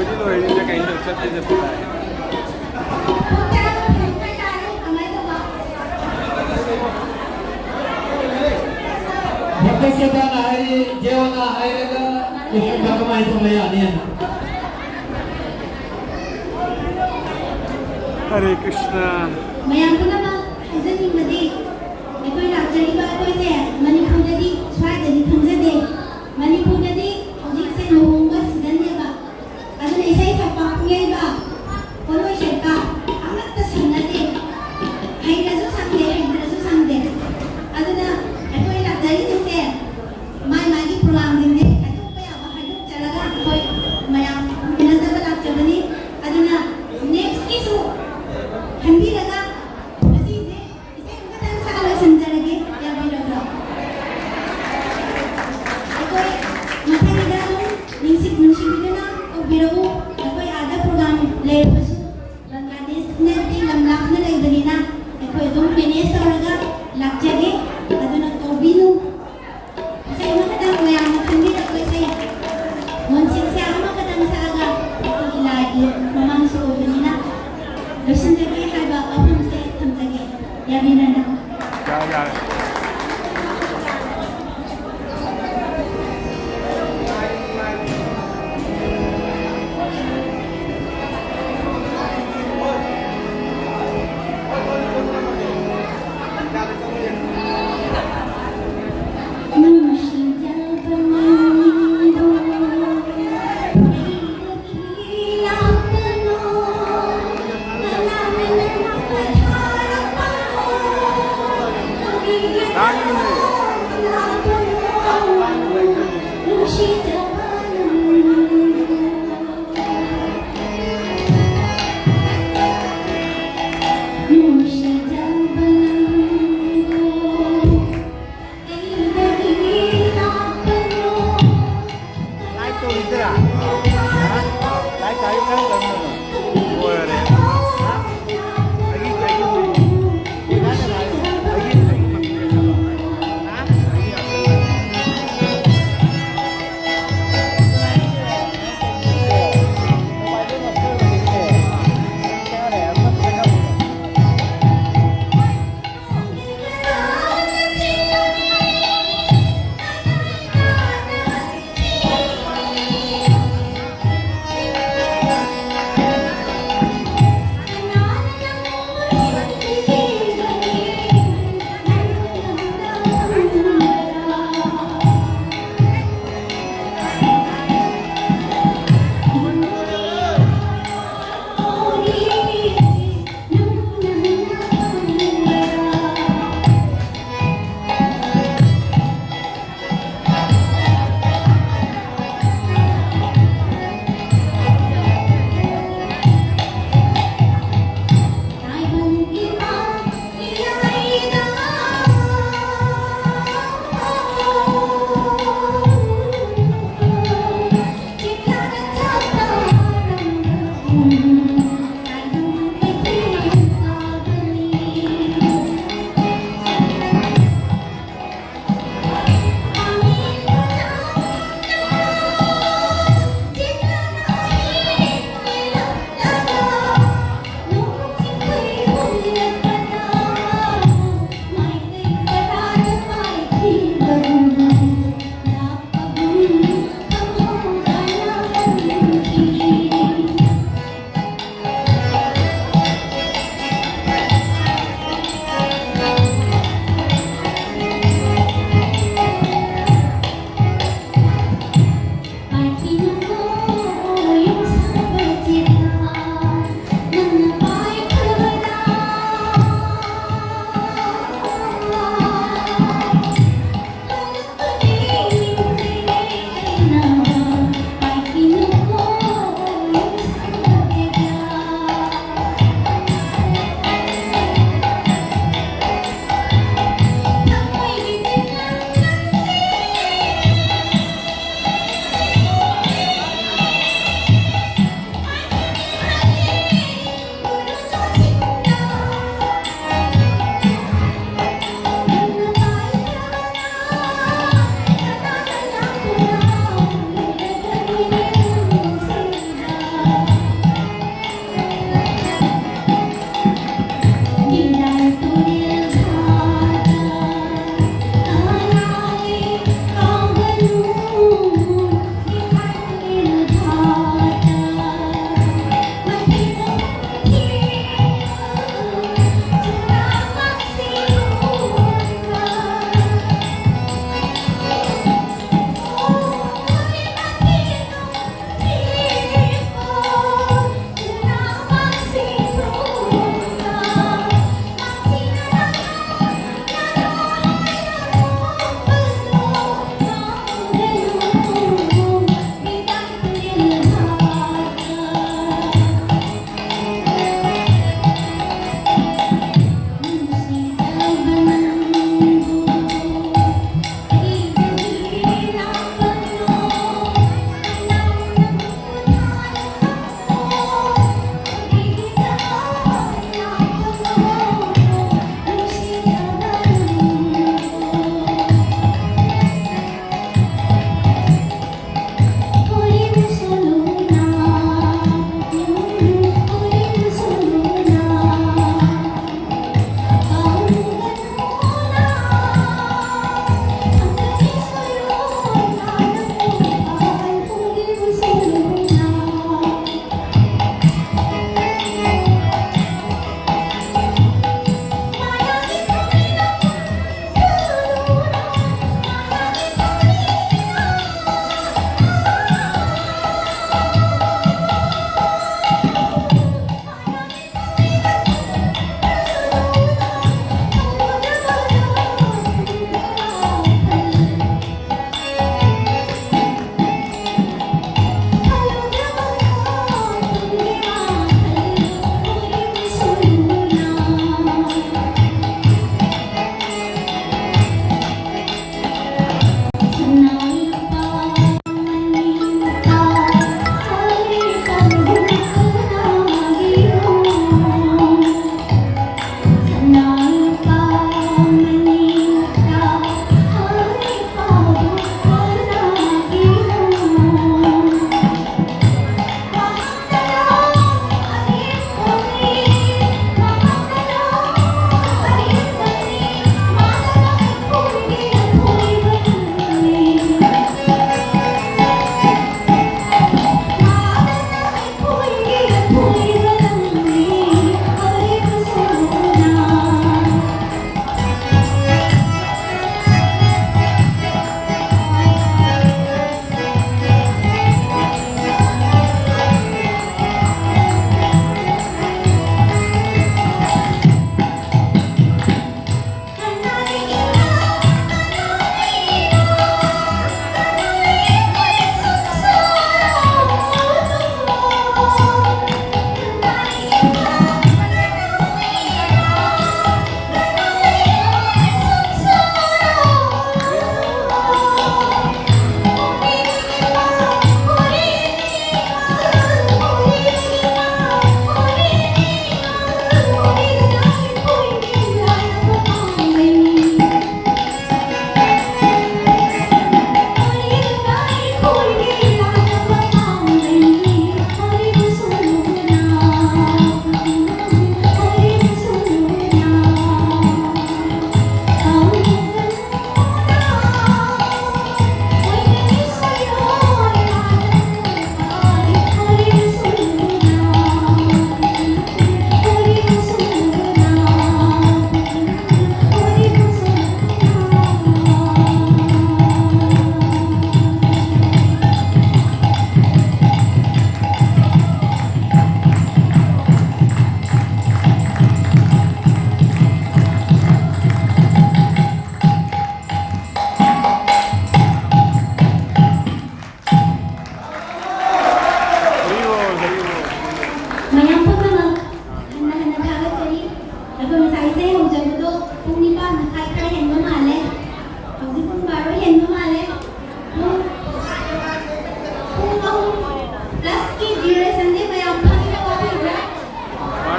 लोहडीच्या काही लक्षात ते जपत आहे. जेवण हरे कृष्ण. मयाम पुनः हाजरीमध्ये ꯑꯩꯈꯣꯏ ꯂꯥꯛꯆꯔꯤꯕ ꯑꯩꯈꯣꯏꯁꯦ ꯃꯅꯤꯄꯨꯔꯗꯗꯤ ꯁ꯭ꯋꯥꯏꯗꯗꯤ ꯈꯪꯖꯗꯦ. ꯃꯅꯤꯄꯨꯔꯗꯗꯤ ꯍꯧꯖꯤꯛꯁꯦ ꯂꯨꯍꯣꯡꯕ ꯁꯤꯖꯟꯅꯦꯕ. ꯑꯗꯨꯅ ꯏꯁꯩ ꯁꯛꯄ ꯄꯨꯡꯌꯩꯕ ꯄꯣꯠꯂꯣꯏ ꯁꯦꯠꯄ ꯑꯃꯠꯇ ꯁꯪꯅꯗꯦ. ꯍꯩꯔꯁꯨ ꯁꯪꯗꯦ ꯍꯩꯇ꯭ꯔꯁꯨ ꯁꯪꯗꯦ. ꯑꯗꯨꯅ ꯑꯩꯈꯣꯏ ꯂꯥꯛꯆꯔꯤꯁꯤꯡꯁꯦ ꯃꯥꯏ ꯃꯥꯒꯤ ꯄ꯭ꯔꯣꯒ꯭ꯔꯥꯝꯁꯤꯡꯁꯦ ꯍꯥꯏꯗꯣꯛꯄ ꯌꯥꯕ ꯍꯥꯏꯗꯣꯛꯆꯔꯒ ꯑꯩꯈꯣꯏ ꯃꯌꯥꯝ ꯎꯅꯖꯕ ꯂꯥꯛꯆꯕꯅꯤ. ꯑꯗꯨꯅ ꯅꯦꯛꯁꯀꯤꯁꯨ ꯈꯟꯕꯤꯔꯒ ꯉꯁꯤꯁꯦ ꯏꯁꯩ ꯑꯃꯈꯛꯇꯪ ꯁꯛꯑ ꯂꯣꯏꯁꯤꯟꯖꯔꯒꯦ. ꯌꯥꯕꯤꯔꯕ꯭ꯔꯣ? ꯑꯩꯈꯣꯏ ꯃꯊꯪꯗ ꯑꯗꯨꯝ ꯅꯨꯡꯁꯤꯕꯤꯗꯨꯅ ꯇꯧꯕꯤꯔꯛꯎ. ꯑꯩꯈꯣꯏ ꯑꯥꯗ ꯄ꯭ꯔꯣꯒ꯭ꯔꯥꯝ ꯂꯩꯔꯕꯁꯨ ꯕꯪꯒ꯭ꯂꯥꯗꯦꯁꯅꯗꯤ ꯂꯝ ꯂꯥꯞꯅ ꯂꯩꯕꯅꯤꯅ ꯑꯩꯈꯣꯏ ꯑꯗꯨꯝ ꯃꯦꯅꯦꯖ ꯇꯧꯔꯒ ꯂꯥꯛꯆꯒꯦ. ꯑꯗꯨꯅ ꯀꯧꯕꯤꯅꯨ. ꯏꯁꯩ ꯑꯃꯈꯛꯇꯪ ꯃꯌꯥꯝꯅ ꯈꯟꯕꯤꯔꯛꯄ ꯏꯁꯩ ꯃꯣꯟꯁꯤꯡꯁꯦ ꯑꯃꯈꯛꯇꯪ ꯁꯛꯑꯒ ꯑꯩꯈꯣꯏꯒꯤ ꯂꯥꯏꯒꯤ ꯃꯃꯥꯡꯁꯨ ꯑꯣꯏꯕꯅꯤꯅ ꯂꯣꯏꯁꯤꯟꯖꯒꯦ ꯍꯥꯏꯕ ꯋꯥꯐꯝꯁꯦ ꯊꯝꯖꯒꯦ. ꯌꯥꯕꯤꯔꯅ? ꯌꯥꯔꯦ.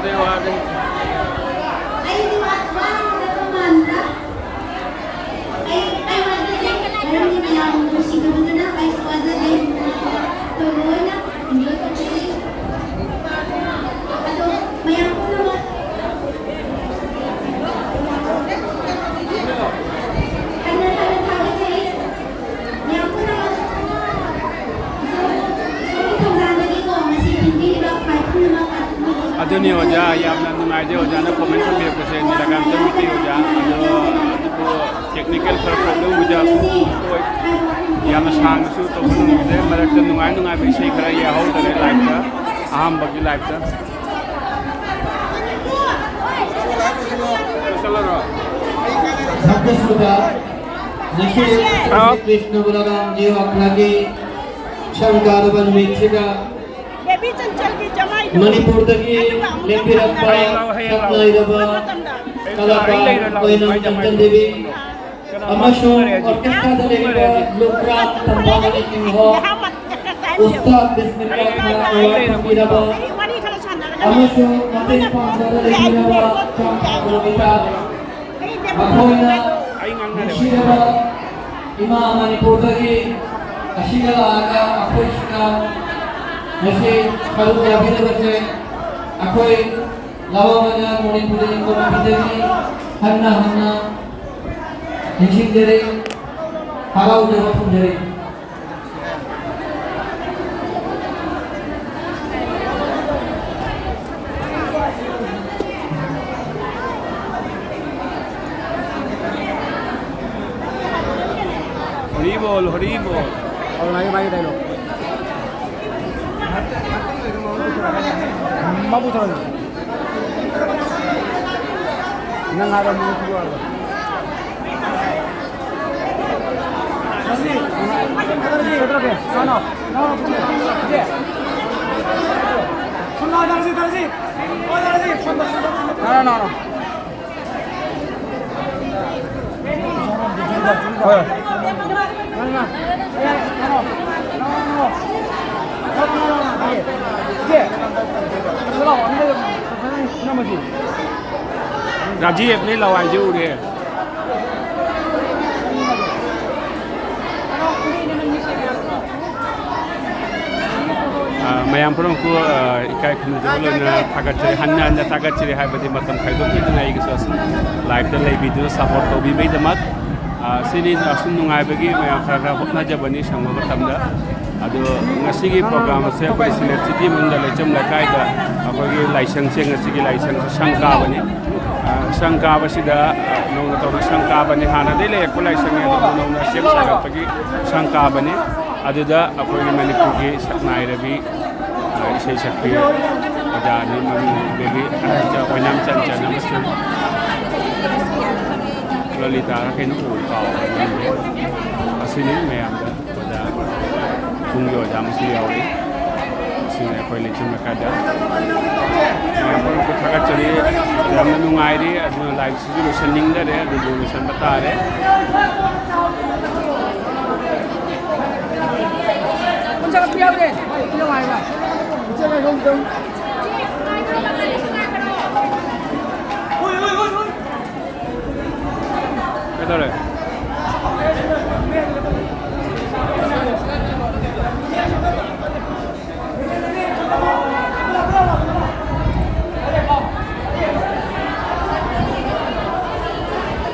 Wade wade. Ay, di ba? Wow, nakamanta. Ay, wala din. Meron din yung musika mo na kay Suwaza din. Tuloy na. Hindi ko tuloy. Ato, mayroon ko naman. Aduni oja yamna nungai de oja na comment be ko se ni lagam te miti oja ado ko technical problem oja su yamna sang su to bunu de marak te nungai be sei kara ya ho tare live ta aham bagi live ta salaro sabda suda Nishir Krishna Balaram Jiv Aklagi Shankaravan Meksika Manipur dagi Lempirappa Satnairaba Kalapa Koinam Chandan Devi Amashong Orkestra Daleva Lukrat Tambavani Singho Ustad Bismillah Awad Miraba Amashong Matin Pandara Miraba Champa Mahoina Nishiraba Ima Manipur dagi Ashigala Aga Apoishka Nasi kalau dia bila baca, aku lawan mana Manipur ini kau bidani, Hanna, Nising jari, Harau jawab pun jari. Horibol. Orang lagi main dah lo. Mabutan. Nang ada mu keluar. Masih. Betul ke? Sana. Dia. Sana dari sini. Oh dari sini. No. Oh. Mana? Rajiv ni lawan je dia. Mayam pun aku ikai kemudian takat ciri hanya takat ciri hai badi matam kaido kita naik kesuas live dan live video support to bi bedamat sini asun nungai bagi mayam kara hotna jabani sama matam dah. Ado ngasih program saya aku select city munda lecem lekai dah aku lagi license ngasih license sangka bani sangka basi dah nong atau sangka bani hana deh lek aku license nya nong nasihat saya pergi sangka bani ado dah aku lagi Manipur ke saknai rabi saya sakti ada ni bagi ada banyak cancan mesti Lolita rakin kau asini mayam dah pada Tunggu jam silau ni, sini aku leceh makada. Yang pun aku thakak cari, jam nungai ni, ada live studio sending dah ada dulu sambata ada. Puncak piau deh, piau mana? Puncak mana hongkong? Betul le.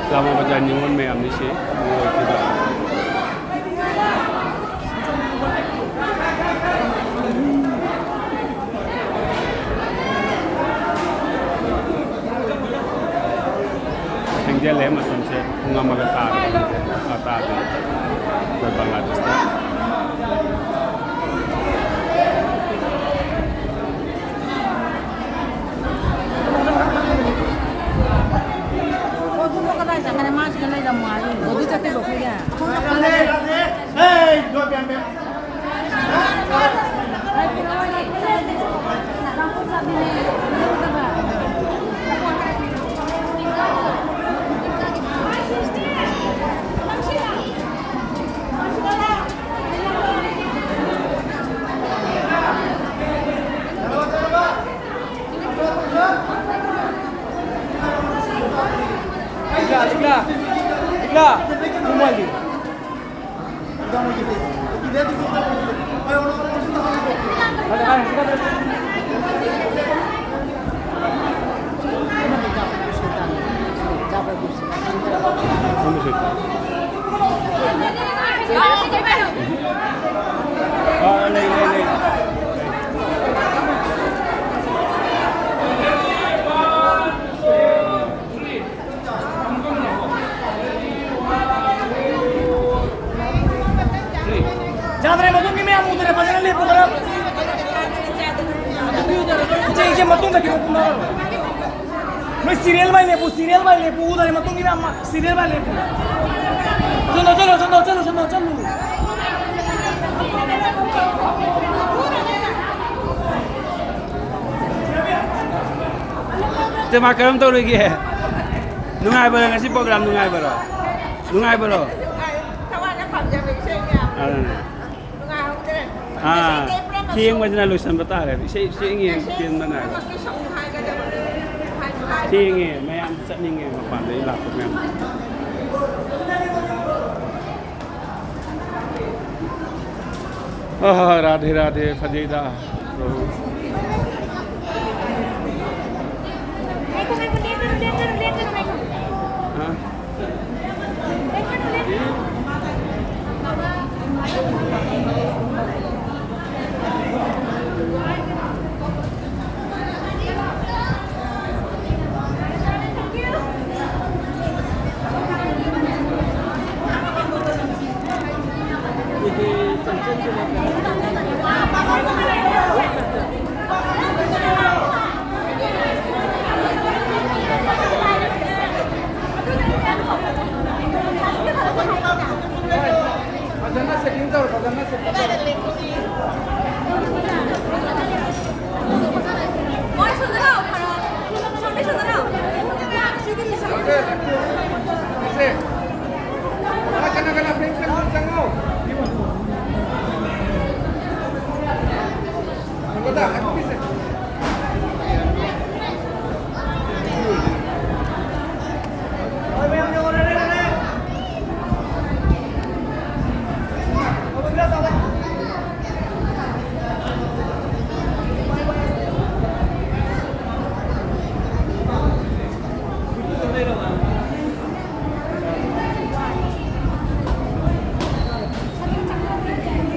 Lama baca nyungun me amni sih, mulai kita. Hingga lama sampai bunga magatar, atar, berbangladesh. Vamos ver. Lei. Jangan matong kami ang muda na pasalan lipo karap. Ije matong lagi matong na. May serial ba lipo udah matong kami ang serial ba lipo. Chalo. Tema karam tau lagi hai. Nungai baro ngasi program nungai baro. Thieng macam mana lusan betul kan? Saya ingin thieng mana? Thieng ni, macam set ni apa pandai lah macam. Radhe Fajida.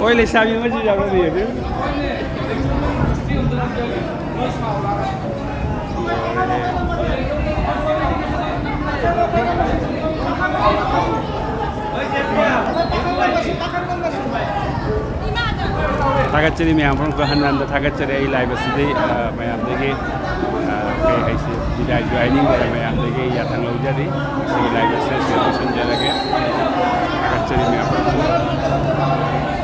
Oleh sabi macam jaga dia tu. Takat ceri memang pun kehanan takat ceri ilai bersih memang lagi kayak hasil tidak joining memang lagi ya tanglau jadi ilai bersih solution jadi